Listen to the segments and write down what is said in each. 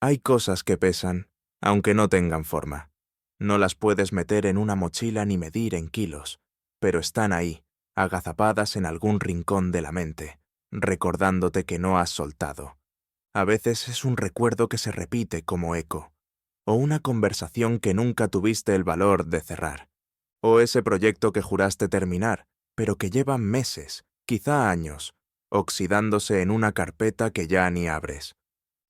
Hay cosas que pesan, aunque no tengan forma. No las puedes meter en una mochila ni medir en kilos, pero están ahí, agazapadas en algún rincón de la mente, recordándote que no has soltado. A veces es un recuerdo que se repite como eco, o una conversación que nunca tuviste el valor de cerrar, o ese proyecto que juraste terminar, pero que lleva meses, quizá años, oxidándose en una carpeta que ya ni abres.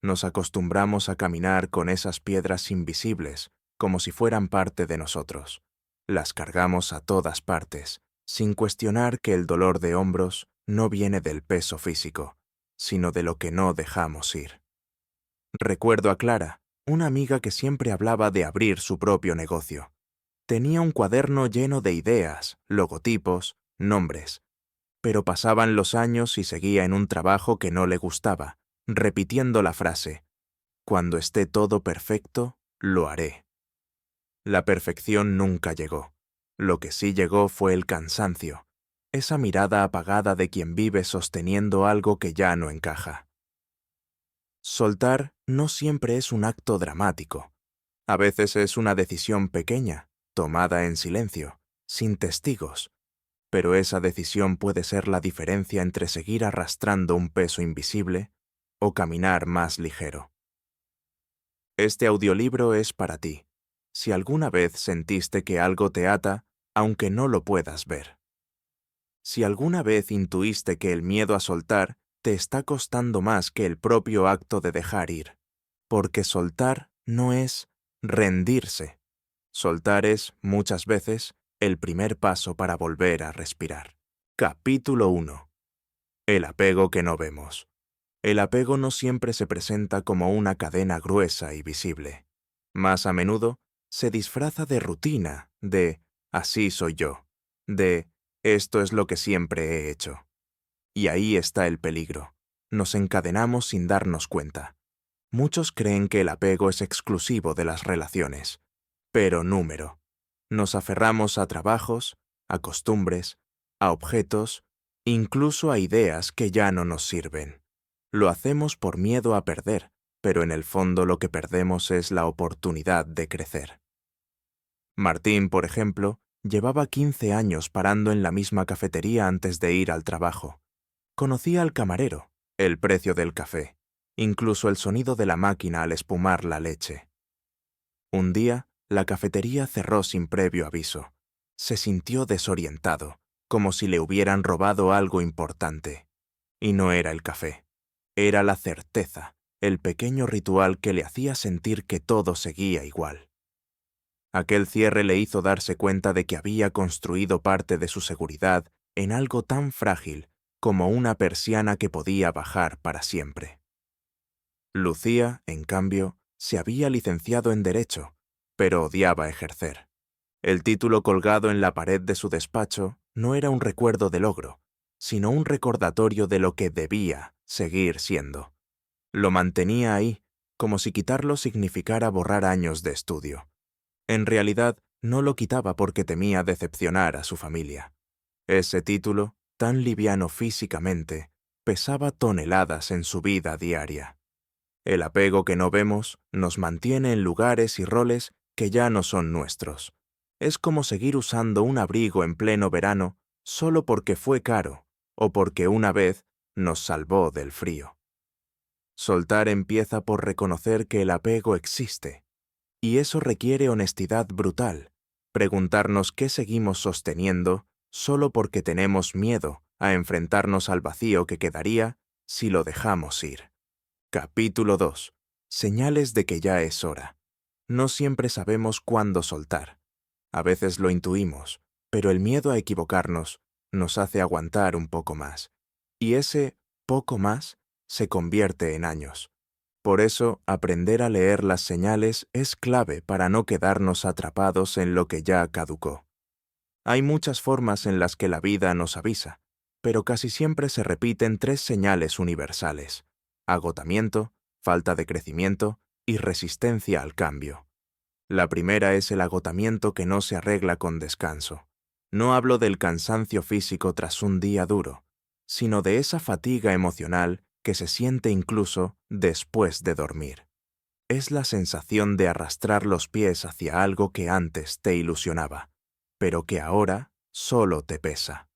Nos acostumbramos a caminar con esas piedras invisibles, como si fueran parte de nosotros. Las cargamos a todas partes, sin cuestionar que el dolor de hombros no viene del peso físico, sino de lo que no dejamos ir. Recuerdo a Clara, una amiga que siempre hablaba de abrir su propio negocio. Tenía un cuaderno lleno de ideas, logotipos, nombres, pero pasaban los años y seguía en un trabajo que no le gustaba, repitiendo la frase: cuando esté todo perfecto, lo haré. La perfección nunca llegó. Lo que sí llegó fue el cansancio, esa mirada apagada de quien vive sosteniendo algo que ya no encaja. Soltar no siempre es un acto dramático. A veces es una decisión pequeña, tomada en silencio, sin testigos, pero esa decisión puede ser la diferencia entre seguir arrastrando un peso invisible o caminar más ligero. Este audiolibro es para ti, si alguna vez sentiste que algo te ata, aunque no lo puedas ver. Si alguna vez intuiste que el miedo a soltar te está costando más que el propio acto de dejar ir, porque soltar no es rendirse. Soltar es, muchas veces, el primer paso para volver a respirar. Capítulo 1. El apego que no vemos. El apego no siempre se presenta como una cadena gruesa y visible. Más a menudo, se disfraza de rutina, de así soy yo, de esto es lo que siempre he hecho. Y ahí está el peligro. Nos encadenamos sin darnos cuenta. Muchos creen que el apego es exclusivo de las relaciones, pero número. Nos aferramos a trabajos, a costumbres, a objetos, incluso a ideas que ya no nos sirven. Lo hacemos por miedo a perder, pero en el fondo lo que perdemos es la oportunidad de crecer. Martín, por ejemplo, llevaba 15 años parando en la misma cafetería antes de ir al trabajo. Conocía al camarero, el precio del café, incluso el sonido de la máquina al espumar la leche. Un día, la cafetería cerró sin previo aviso. Se sintió desorientado, como si le hubieran robado algo importante. Y no era el café. Era la certeza, el pequeño ritual que le hacía sentir que todo seguía igual. Aquel cierre le hizo darse cuenta de que había construido parte de su seguridad en algo tan frágil como una persiana que podía bajar para siempre. Lucía, en cambio, se había licenciado en Derecho, pero odiaba ejercer. El título colgado en la pared de su despacho no era un recuerdo de logro, sino un recordatorio de lo que debía seguir siendo. Lo mantenía ahí, como si quitarlo significara borrar años de estudio. En realidad, no lo quitaba porque temía decepcionar a su familia. Ese título, tan liviano físicamente, pesaba toneladas en su vida diaria. El apego que no vemos nos mantiene en lugares y roles que ya no son nuestros. Es como seguir usando un abrigo en pleno verano solo porque fue caro o porque una vez nos salvó del frío. Soltar empieza por reconocer que el apego existe, y eso requiere honestidad brutal, preguntarnos qué seguimos sosteniendo solo porque tenemos miedo a enfrentarnos al vacío que quedaría si lo dejamos ir. Capítulo 2. Señales de que ya es hora. No siempre sabemos cuándo soltar. A veces lo intuimos, pero el miedo a equivocarnos nos hace aguantar un poco más. Y ese poco más se convierte en años. Por eso, aprender a leer las señales es clave para no quedarnos atrapados en lo que ya caducó. Hay muchas formas en las que la vida nos avisa, pero casi siempre se repiten 3 señales universales: agotamiento, falta de crecimiento y resistencia al cambio. La primera es el agotamiento que no se arregla con descanso. No hablo del cansancio físico tras un día duro, sino de esa fatiga emocional que se siente incluso después de dormir. Es la sensación de arrastrar los pies hacia algo que antes te ilusionaba, pero que ahora solo te pesa.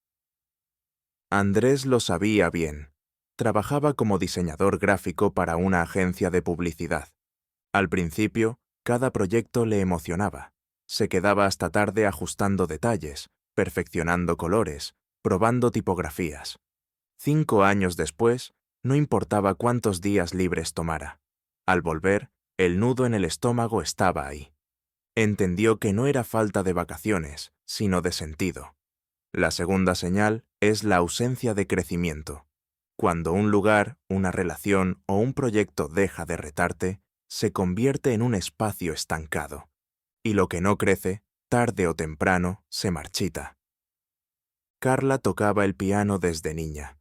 Andrés lo sabía bien. Trabajaba como diseñador gráfico para una agencia de publicidad. Al principio, cada proyecto le emocionaba. Se quedaba hasta tarde ajustando detalles, perfeccionando colores, probando tipografías. 5 años después, no importaba cuántos días libres tomara. Al volver, el nudo en el estómago estaba ahí. Entendió que no era falta de vacaciones, sino de sentido. La segunda señal es la ausencia de crecimiento. Cuando un lugar, una relación o un proyecto deja de retarte, se convierte en un espacio estancado. Y lo que no crece, tarde o temprano, se marchita. Carla tocaba el piano desde niña.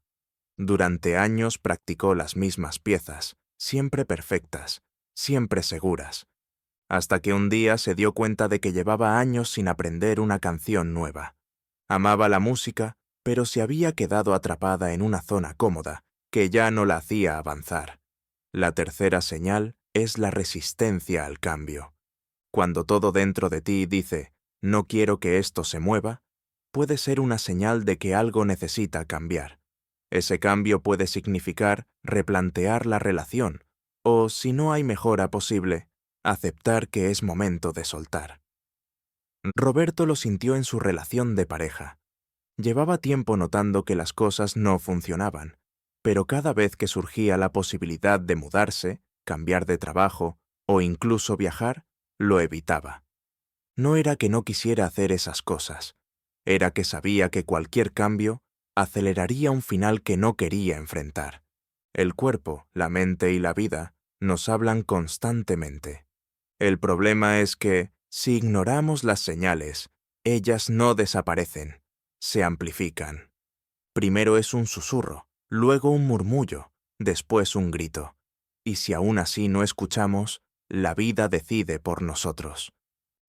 Durante años practicó las mismas piezas, siempre perfectas, siempre seguras, hasta que un día se dio cuenta de que llevaba años sin aprender una canción nueva. Amaba la música, pero se había quedado atrapada en una zona cómoda, que ya no la hacía avanzar. La tercera señal es la resistencia al cambio. Cuando todo dentro de ti dice, no quiero que esto se mueva, puede ser una señal de que algo necesita cambiar. Ese cambio puede significar replantear la relación, o, si no hay mejora posible, aceptar que es momento de soltar. Roberto lo sintió en su relación de pareja. Llevaba tiempo notando que las cosas no funcionaban, pero cada vez que surgía la posibilidad de mudarse, cambiar de trabajo o incluso viajar, lo evitaba. No era que no quisiera hacer esas cosas, era que sabía que cualquier cambio aceleraría un final que no quería enfrentar. El cuerpo, la mente y la vida nos hablan constantemente. El problema es que, si ignoramos las señales, ellas no desaparecen, se amplifican. Primero es un susurro, luego un murmullo, después un grito. Y si aún así no escuchamos, la vida decide por nosotros.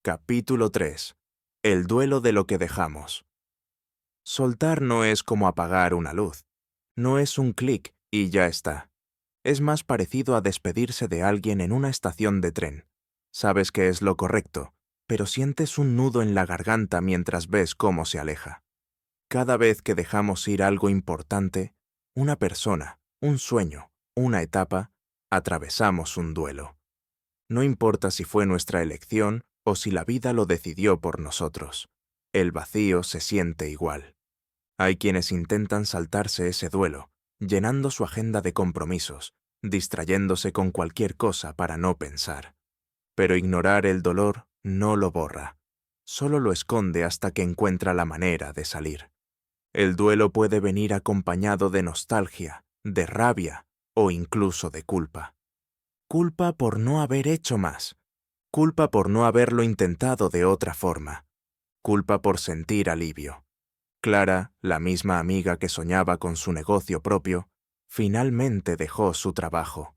Capítulo 3. El duelo de lo que dejamos. Soltar no es como apagar una luz. No es un clic y ya está. Es más parecido a despedirse de alguien en una estación de tren. Sabes que es lo correcto, pero sientes un nudo en la garganta mientras ves cómo se aleja. Cada vez que dejamos ir algo importante, una persona, un sueño, una etapa, atravesamos un duelo. No importa si fue nuestra elección o si la vida lo decidió por nosotros. El vacío se siente igual. Hay quienes intentan saltarse ese duelo, llenando su agenda de compromisos, distrayéndose con cualquier cosa para no pensar. Pero ignorar el dolor no lo borra, solo lo esconde hasta que encuentra la manera de salir. El duelo puede venir acompañado de nostalgia, de rabia o incluso de culpa. Culpa por no haber hecho más, culpa por no haberlo intentado de otra forma, culpa por sentir alivio. Clara, la misma amiga que soñaba con su negocio propio, finalmente dejó su trabajo.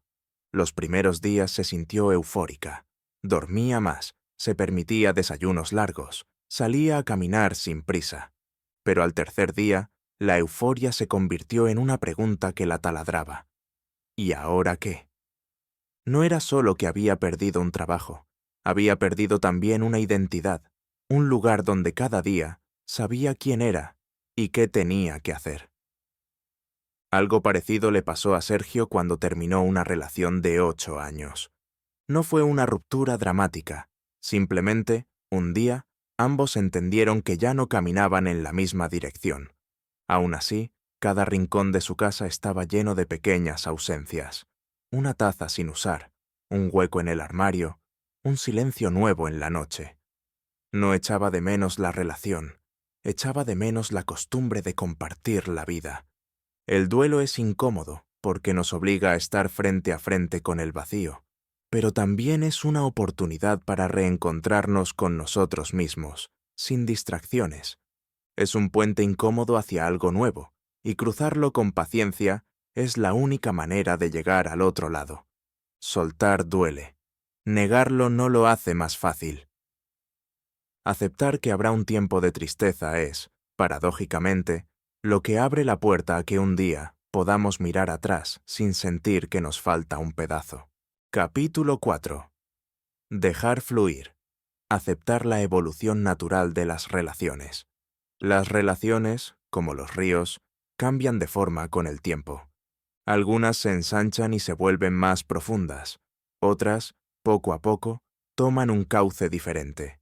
Los primeros días se sintió eufórica. Dormía más, se permitía desayunos largos, salía a caminar sin prisa. Pero al tercer día, la euforia se convirtió en una pregunta que la taladraba. ¿Y ahora qué? No era solo que había perdido un trabajo, había perdido también una identidad, un lugar donde cada día sabía quién era y qué tenía que hacer. Algo parecido le pasó a Sergio cuando terminó una relación de 8 años. No fue una ruptura dramática, simplemente, un día, ambos entendieron que ya no caminaban en la misma dirección. Aún así, cada rincón de su casa estaba lleno de pequeñas ausencias. Una taza sin usar, un hueco en el armario, un silencio nuevo en la noche. No echaba de menos la relación, echaba de menos la costumbre de compartir la vida. El duelo es incómodo porque nos obliga a estar frente a frente con el vacío, pero también es una oportunidad para reencontrarnos con nosotros mismos, sin distracciones. Es un puente incómodo hacia algo nuevo, y cruzarlo con paciencia es la única manera de llegar al otro lado. Soltar duele. Negarlo no lo hace más fácil. Aceptar que habrá un tiempo de tristeza es, paradójicamente, lo que abre la puerta a que un día podamos mirar atrás sin sentir que nos falta un pedazo. Capítulo 4. Dejar fluir. Aceptar la evolución natural de las relaciones. Las relaciones, como los ríos, cambian de forma con el tiempo. Algunas se ensanchan y se vuelven más profundas. Otras, poco a poco, toman un cauce diferente.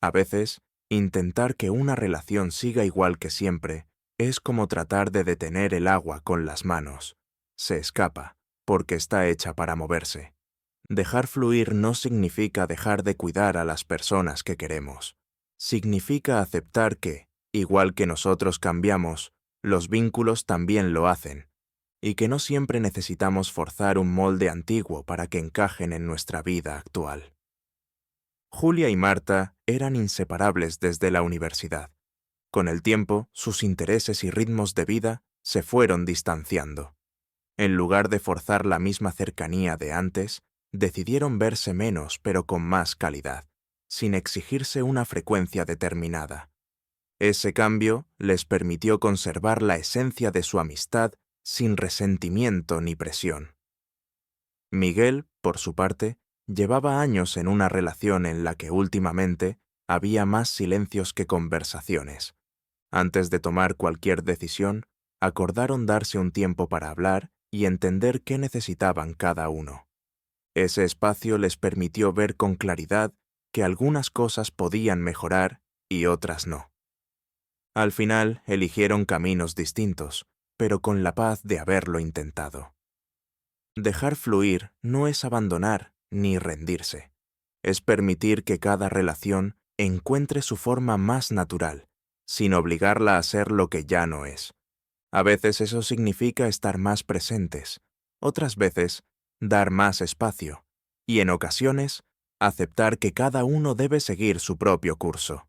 A veces, intentar que una relación siga igual que siempre es como tratar de detener el agua con las manos. Se escapa, porque está hecha para moverse. Dejar fluir no significa dejar de cuidar a las personas que queremos. Significa aceptar que, igual que nosotros cambiamos, los vínculos también lo hacen, y que no siempre necesitamos forzar un molde antiguo para que encajen en nuestra vida actual. Julia y Marta eran inseparables desde la universidad. Con el tiempo, sus intereses y ritmos de vida se fueron distanciando. En lugar de forzar la misma cercanía de antes, decidieron verse menos pero con más calidad, sin exigirse una frecuencia determinada. Ese cambio les permitió conservar la esencia de su amistad sin resentimiento ni presión. Miguel, por su parte, llevaba años en una relación en la que últimamente había más silencios que conversaciones. Antes de tomar cualquier decisión, acordaron darse un tiempo para hablar y entender qué necesitaban cada uno. Ese espacio les permitió ver con claridad que algunas cosas podían mejorar y otras no. Al final eligieron caminos distintos, pero con la paz de haberlo intentado. Dejar fluir no es abandonar ni rendirse. Es permitir que cada relación encuentre su forma más natural, sin obligarla a ser lo que ya no es. A veces eso significa estar más presentes, otras veces dar más espacio, y en ocasiones aceptar que cada uno debe seguir su propio curso.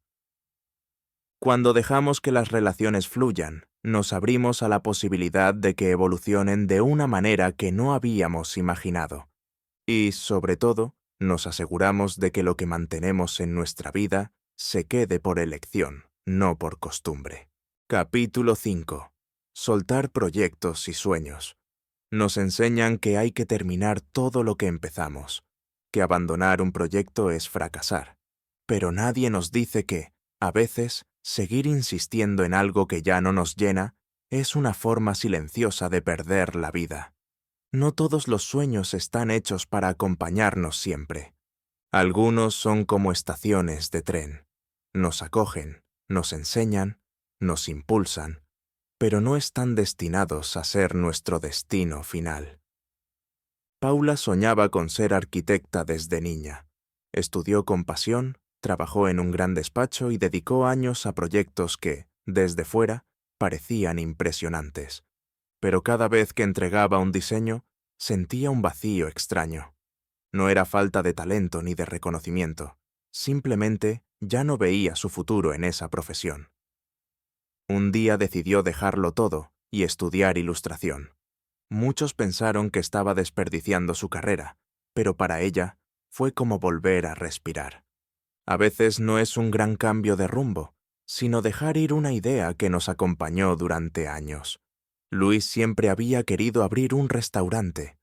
Cuando dejamos que las relaciones fluyan, nos abrimos a la posibilidad de que evolucionen de una manera que no habíamos imaginado. Y, sobre todo, nos aseguramos de que lo que mantenemos en nuestra vida se quede por elección, no por costumbre. Capítulo 5. Soltar proyectos y sueños. Nos enseñan que hay que terminar todo lo que empezamos, que abandonar un proyecto es fracasar. Pero nadie nos dice que, a veces, seguir insistiendo en algo que ya no nos llena es una forma silenciosa de perder la vida. No todos los sueños están hechos para acompañarnos siempre. Algunos son como estaciones de tren. Nos acogen, nos enseñan, nos impulsan, pero no están destinados a ser nuestro destino final. Paula soñaba con ser arquitecta desde niña. Estudió con pasión, trabajó en un gran despacho y dedicó años a proyectos que, desde fuera, parecían impresionantes. Pero cada vez que entregaba un diseño, sentía un vacío extraño. No era falta de talento ni de reconocimiento, simplemente ya no veía su futuro en esa profesión. Un día decidió dejarlo todo y estudiar ilustración. Muchos pensaron que estaba desperdiciando su carrera, pero para ella fue como volver a respirar. A veces no es un gran cambio de rumbo, sino dejar ir una idea que nos acompañó durante años. Luis siempre había querido abrir un restaurante.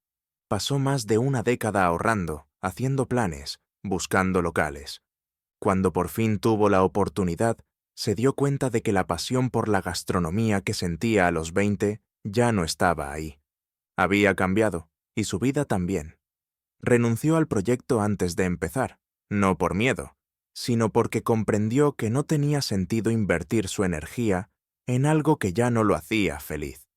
Pasó más de una década ahorrando, haciendo planes, buscando locales. Cuando por fin tuvo la oportunidad, se dio cuenta de que la pasión por la gastronomía que sentía a los 20 ya no estaba ahí. Había cambiado, y su vida también. Renunció al proyecto antes de empezar, no por miedo, sino porque comprendió que no tenía sentido invertir su energía en algo que ya no lo hacía feliz.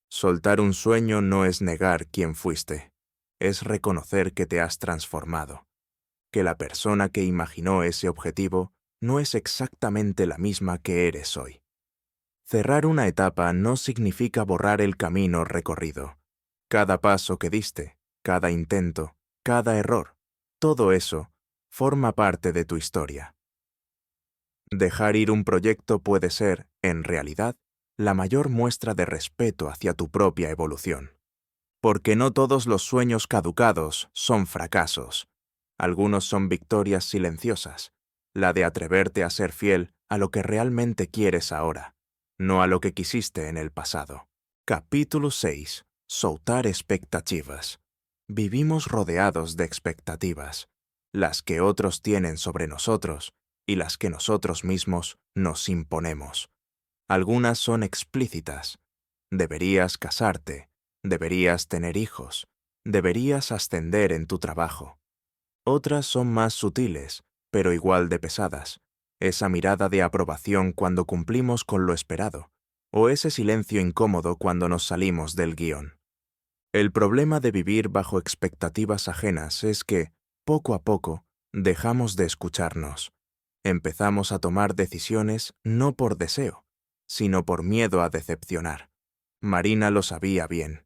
Soltar un sueño no es negar quién fuiste, es reconocer que te has transformado, que la persona que imaginó ese objetivo no es exactamente la misma que eres hoy. Cerrar una etapa no significa borrar el camino recorrido. Cada paso que diste, cada intento, cada error, todo eso forma parte de tu historia. Dejar ir un proyecto puede ser, en realidad, la mayor muestra de respeto hacia tu propia evolución. Porque no todos los sueños caducados son fracasos. Algunos son victorias silenciosas, la de atreverte a ser fiel a lo que realmente quieres ahora, no a lo que quisiste en el pasado. Capítulo 6. Soltar expectativas. Vivimos rodeados de expectativas, las que otros tienen sobre nosotros y las que nosotros mismos nos imponemos. Algunas son explícitas. Deberías casarte, deberías tener hijos, deberías ascender en tu trabajo. Otras son más sutiles, pero igual de pesadas. Esa mirada de aprobación cuando cumplimos con lo esperado, o ese silencio incómodo cuando nos salimos del guión. El problema de vivir bajo expectativas ajenas es que, poco a poco, dejamos de escucharnos. Empezamos a tomar decisiones no por deseo, sino por miedo a decepcionar. Marina lo sabía bien.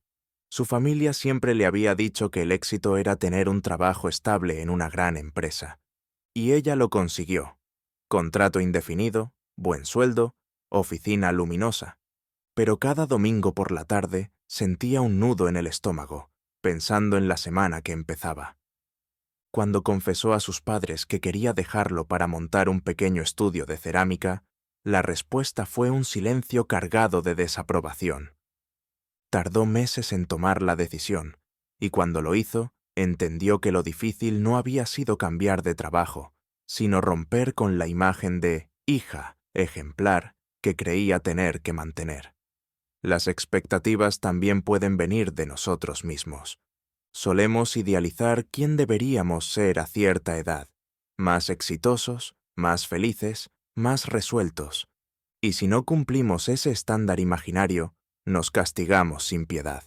Su familia siempre le había dicho que el éxito era tener un trabajo estable en una gran empresa. Y ella lo consiguió. Contrato indefinido, buen sueldo, oficina luminosa. Pero cada domingo por la tarde sentía un nudo en el estómago, pensando en la semana que empezaba. Cuando confesó a sus padres que quería dejarlo para montar un pequeño estudio de cerámica, la respuesta fue un silencio cargado de desaprobación. Tardó meses en tomar la decisión, y cuando lo hizo, entendió que lo difícil no había sido cambiar de trabajo, sino romper con la imagen de hija, ejemplar, que creía tener que mantener. Las expectativas también pueden venir de nosotros mismos. Solemos idealizar quién deberíamos ser a cierta edad, más exitosos, más felices, más resueltos. Y si no cumplimos ese estándar imaginario, nos castigamos sin piedad.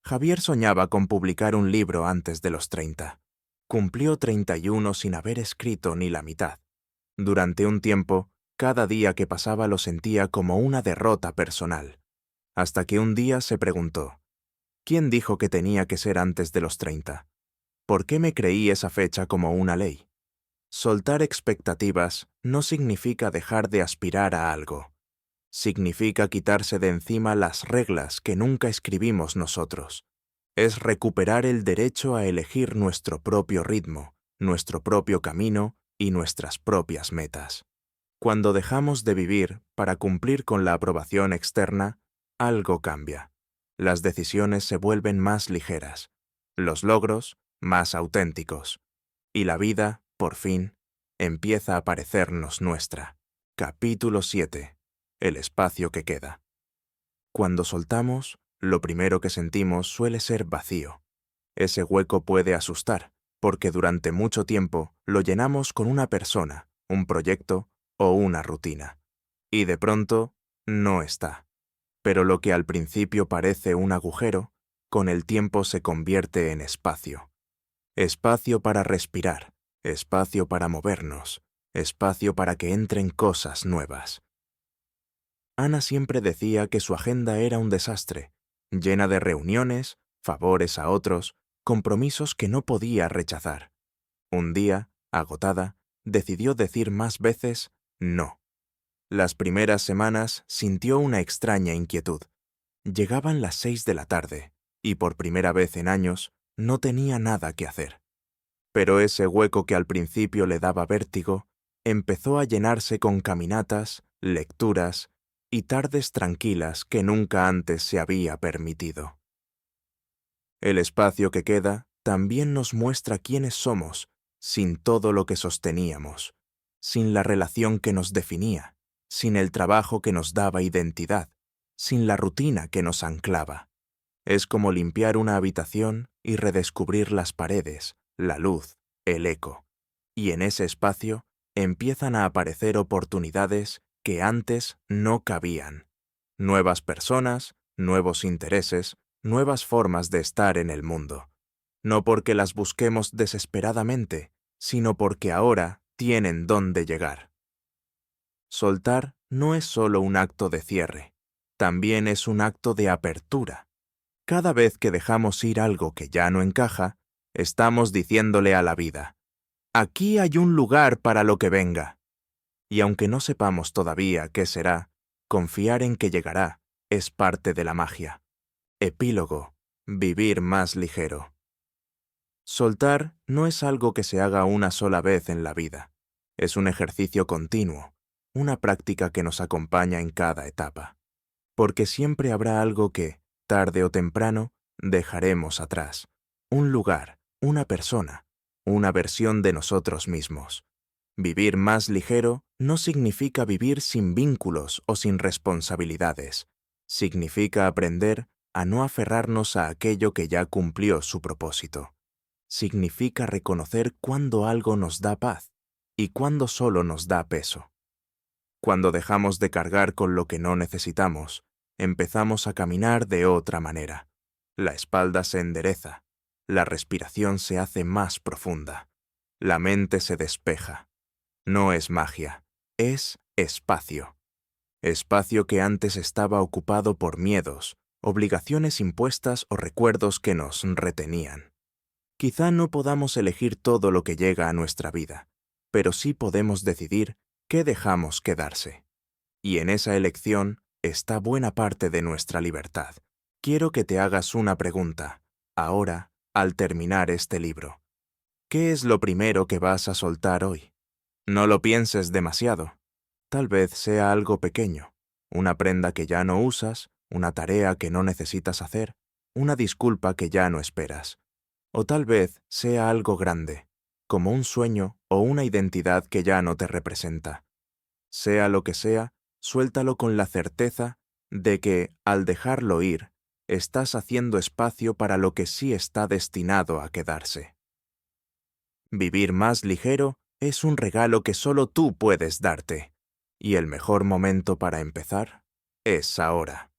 Javier soñaba con publicar un libro antes de los 30. Cumplió 31 sin haber escrito ni la mitad. Durante un tiempo, cada día que pasaba lo sentía como una derrota personal. Hasta que un día se preguntó, ¿quién dijo que tenía que ser antes de los 30? ¿Por qué me creí esa fecha como una ley? Soltar expectativas no significa dejar de aspirar a algo. Significa quitarse de encima las reglas que nunca escribimos nosotros. Es recuperar el derecho a elegir nuestro propio ritmo, nuestro propio camino y nuestras propias metas. Cuando dejamos de vivir para cumplir con la aprobación externa, algo cambia. Las decisiones se vuelven más ligeras, los logros más auténticos, y la vida, por fin, empieza a parecernos nuestra. Capítulo 7. El espacio que queda. Cuando soltamos, lo primero que sentimos suele ser vacío. Ese hueco puede asustar, porque durante mucho tiempo lo llenamos con una persona, un proyecto o una rutina. Y de pronto, no está. Pero lo que al principio parece un agujero, con el tiempo se convierte en espacio. Espacio para respirar, espacio para movernos, espacio para que entren cosas nuevas. Ana siempre decía que su agenda era un desastre, llena de reuniones, favores a otros, compromisos que no podía rechazar. Un día, agotada, decidió decir más veces no. Las primeras semanas sintió una extraña inquietud. Llegaban las 6 de la tarde, y por primera vez en años no tenía nada que hacer. Pero ese hueco que al principio le daba vértigo, empezó a llenarse con caminatas, lecturas y tardes tranquilas que nunca antes se había permitido. El espacio que queda también nos muestra quiénes somos, sin todo lo que sosteníamos, sin la relación que nos definía, sin el trabajo que nos daba identidad, sin la rutina que nos anclaba. Es como limpiar una habitación y redescubrir las paredes, la luz, el eco. Y en ese espacio empiezan a aparecer oportunidades que antes no cabían. Nuevas personas, nuevos intereses, nuevas formas de estar en el mundo. No porque las busquemos desesperadamente, sino porque ahora tienen dónde llegar. Soltar no es solo un acto de cierre, también es un acto de apertura. Cada vez que dejamos ir algo que ya no encaja, estamos diciéndole a la vida, aquí hay un lugar para lo que venga. Y aunque no sepamos todavía qué será, confiar en que llegará es parte de la magia. Epílogo. Vivir más ligero. Soltar no es algo que se haga una sola vez en la vida. Es un ejercicio continuo, una práctica que nos acompaña en cada etapa. Porque siempre habrá algo que, tarde o temprano, dejaremos atrás. un lugar, una persona, una versión de nosotros mismos. Vivir más ligero no significa vivir sin vínculos o sin responsabilidades. Significa aprender a no aferrarnos a aquello que ya cumplió su propósito. Significa reconocer cuándo algo nos da paz y cuándo solo nos da peso. Cuando dejamos de cargar con lo que no necesitamos, empezamos a caminar de otra manera. La espalda se endereza, la respiración se hace más profunda, la mente se despeja. No es magia, es espacio. Espacio que antes estaba ocupado por miedos, obligaciones impuestas o recuerdos que nos retenían. Quizá no podamos elegir todo lo que llega a nuestra vida, pero sí podemos decidir qué dejamos quedarse. Y en esa elección está buena parte de nuestra libertad. Quiero que te hagas una pregunta, ahora, al terminar este libro. ¿Qué es lo primero que vas a soltar hoy? No lo pienses demasiado. Tal vez sea algo pequeño, una prenda que ya no usas, una tarea que no necesitas hacer, una disculpa que ya no esperas. O tal vez sea algo grande, como un sueño o una identidad que ya no te representa. Sea lo que sea, suéltalo con la certeza de que, al dejarlo ir, estás haciendo espacio para lo que sí está destinado a quedarse. Vivir más ligero es un regalo que solo tú puedes darte, y el mejor momento para empezar es ahora.